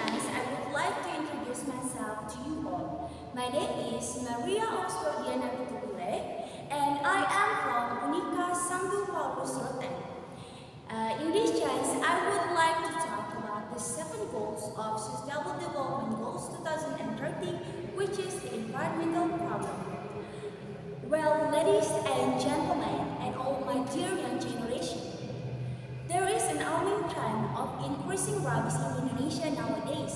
chance, I would like to introduce myself to you all. My name is Maria Oxfordiana Bule, and I am from Unika Sanggu Paulus Ruteng. In this chance, I would like to talk about the 7 goals of Sustainable Development Goals 2030, which is the environmental problem. Well, ladies and gentlemen, and all my dear young generation, there is an alarming trend of increasing rabies in Indonesia nowadays.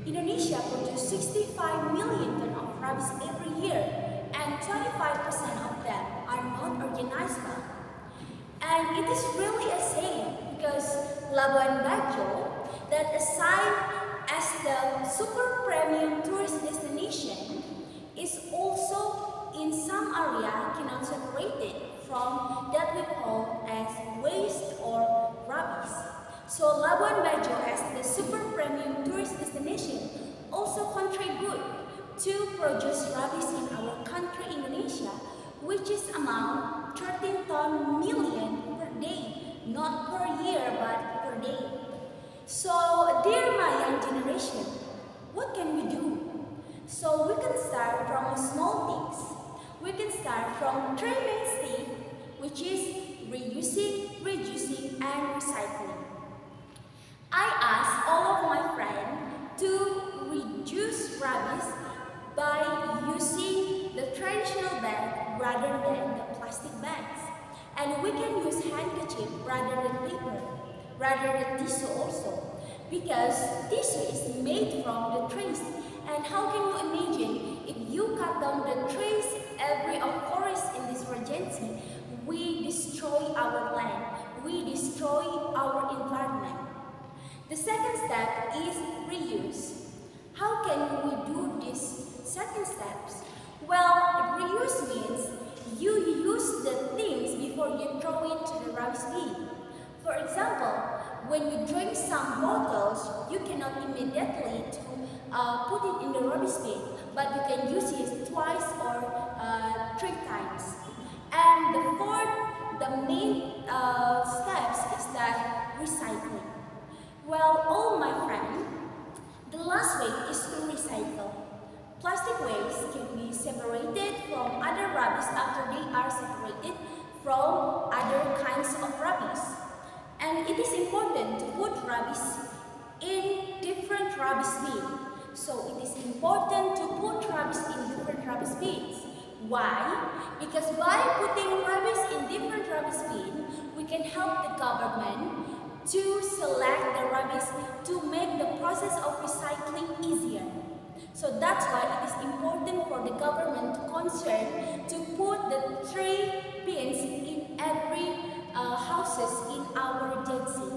Indonesia produces 65 million tons of rabies every year, and 25% of them are not organizable. And it is really a shame because Labuan Bajo, that assigned as the super premium tourist destination, is also in some area cannot separate it from that we call as waste or rubbish. So Labuan Bajo as the super premium tourist destination also contribute to produce rubbish in our country Indonesia, which is amount 13 million per day, not per year but per day. So dear my young generation, what can we do? So we can start from small things. We can start from 3 main steps, which is reusing, reducing, and recycling. I ask all of my friends to reduce rubbish by using the traditional bag rather than the plastic bags. And we can use handkerchief rather than paper, rather than tissue also, because tissue is made from the trees. And how can you imagine if you cut down the trees every forest in this regency, we destroy our land, we destroy our environment. The second step is reuse. How can we do this second steps? Well, reuse means you use the things before you throw it to the rubbish bin. For example, when you drink some bottles, you cannot immediately put it in the rubbish bin, but you can use it twice or 3 times. And the main steps is that recycling. Well, all my friends, the last way is to recycle. Plastic waste can be separated from other rubbish after they are separated from other kinds of rubbish. And it is important to put rubbish in different rubbish bins. So it is important to put rubbish in different rubbish bins. Why? Because by putting rubbish in different rubbish bins, we can help the government to select the rubbish to make the process of recycling easier. So that's why it is important for the government to concern to put the 3 bins in every houses in our regency.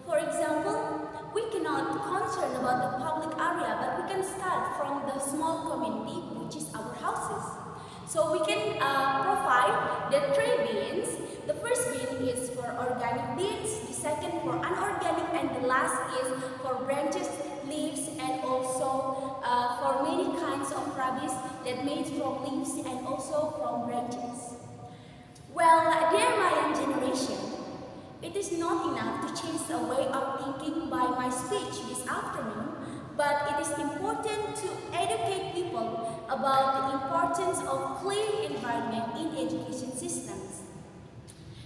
For example, we cannot concern about the public area, but we can start from the small community, which is our houses. So we can provide the 3 bins. The first bin is for organic bins, the second for unorganic, and the last is for branches, leaves, and also for many kinds of rubbish that made from leaves and also from branches. Well, dear my young generation, it is not enough to change the way of thinking by my speech this afternoon, but it is important to educate people about the importance of clean environment in education systems.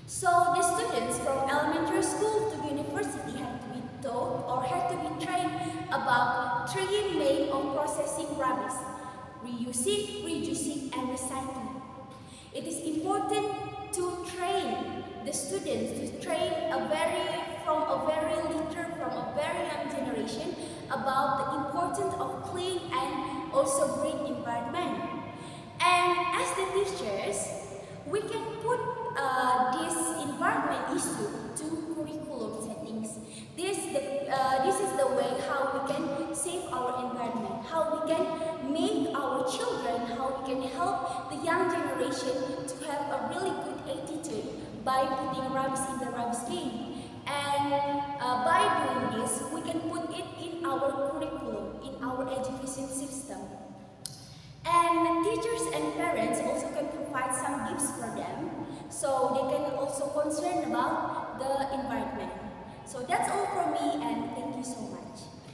So the students from elementary school to university have to be taught or have to be trained about 3 main of processing rubbish: reusing, reducing, and recycling. It is important to train the students, to train from a very young generation about the importance of clean and also green environment. And as the teachers, we can put this environment issue to curriculum settings. This is the way how we can save our environment, how we can make our children, how we can help the young generation to have a really good attitude by putting rubbish in the rubbish bin. And by doing this, we can put it in our curriculum, in our education system. And teachers and parents also can provide some gifts for them, so they can also concern about the environment.